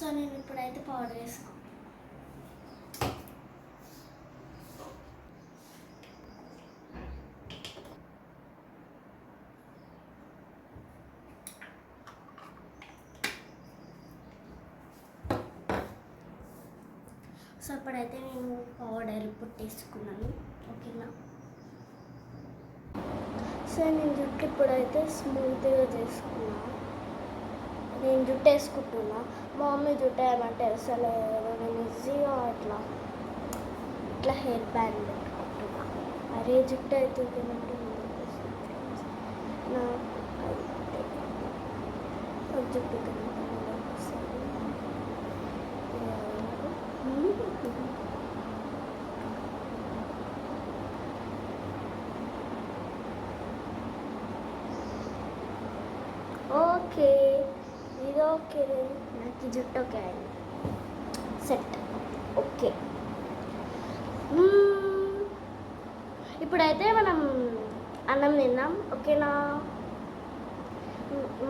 So నేను ఇప్పుడైతే powder వేసుకో. సో అప్పుడైతే నేను పౌడర్ పుట్టేసుకున్నాను. ఓకేనా. సో నేను జుట్టు ఇప్పుడైతే స్మూత్గా చేసుకున్నాను. నేను జుట్టు వేసుకుంటున్నా. మా మమ్మీ జుట్టు ఏమంటే అసలు నేను ఈజీగా ఇట్లా హెయిర్ బ్యాండ్ పెట్టుకుంటున్నా. అరే జుట్టు అయితే నా జుట్టు ఓకే, ఇది ఓకే. నాకు ఈ జుట్టు ఓకే అయింది. సెట్. ఓకే. ఇప్పుడైతే మనం అన్నం తిన్నాం. ఓకేనా.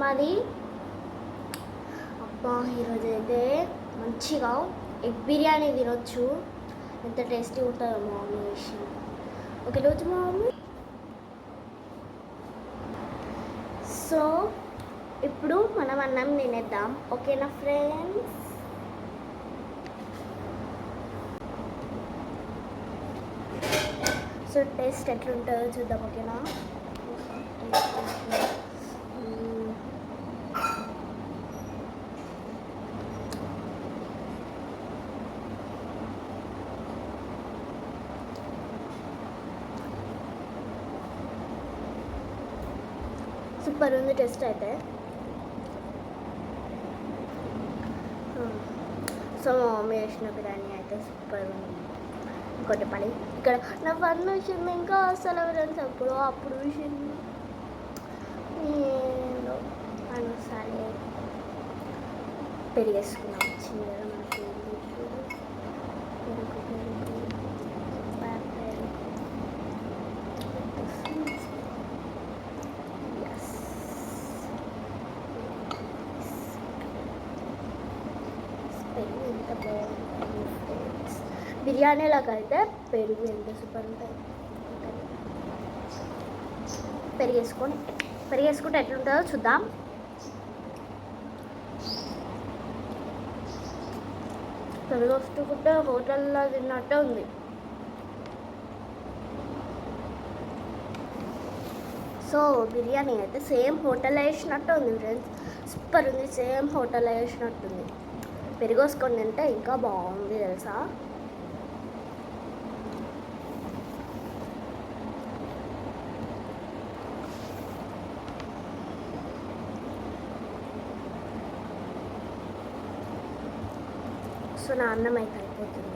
మాది అబ్బా ఈరోజు అయితే మంచిగా ఎగ్ బిర్యానీ తినొచ్చు. ఎంత టేస్టీ ఉంటుందో మా మమ్మీ చేసి. ఓకే రోజు మా మమ్మీ. సో ఇప్పుడు మనం అన్నం తినేద్దాం. ఓకేనా ఫ్రెండ్స్. సో టేస్ట్ ఎట్లుంటుందో చూద్దాం. ఓకేనా. సూపర్ ఉంది టేస్ట్ అయితే. సో మా మమ్మీ చేసిన బిర్యానీ అయితే సూపర్ ఉంది. ఇంకోటి పని ఇక్కడ నా ఫన్ విషయంలో ఇంకా అసలు ఫ్రెండ్స్ అప్పుడు విషయంలో నేను అనుసారి పెరిగేసుకున్నాం. చిన్నగా మనకి పెరుగు ఎంత బాగుంటుంది ఫ్రెండ్స్. బిర్యానీలాగా అయితే పెరుగు ఎంత సూపర్ ఉంటుంది. పెరిగేసుకుంటే ఎట్లుంటుందో చూద్దాం. పెరుగు వస్తుంటే హోటల్లో తిన్నట్టే ఉంది. సో బిర్యానీ అయితే సేమ్ హోటల్లో వేసినట్టు ఉంది ఫ్రెండ్స్. సూపర్ ఉంది. సేమ్ హోటల్లో వేసినట్టుంది. పెరుగు వేసుకొని తింటే ఇంకా బాగుంది తెలుసా. సో నా అన్నం అయితే అయిపోతుంది.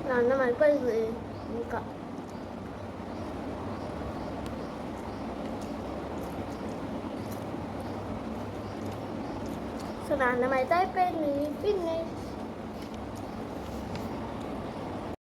నా అన్నం అయిపోయింది. ఇంకా సో నా అన్నం అయితే అయిపోయింది.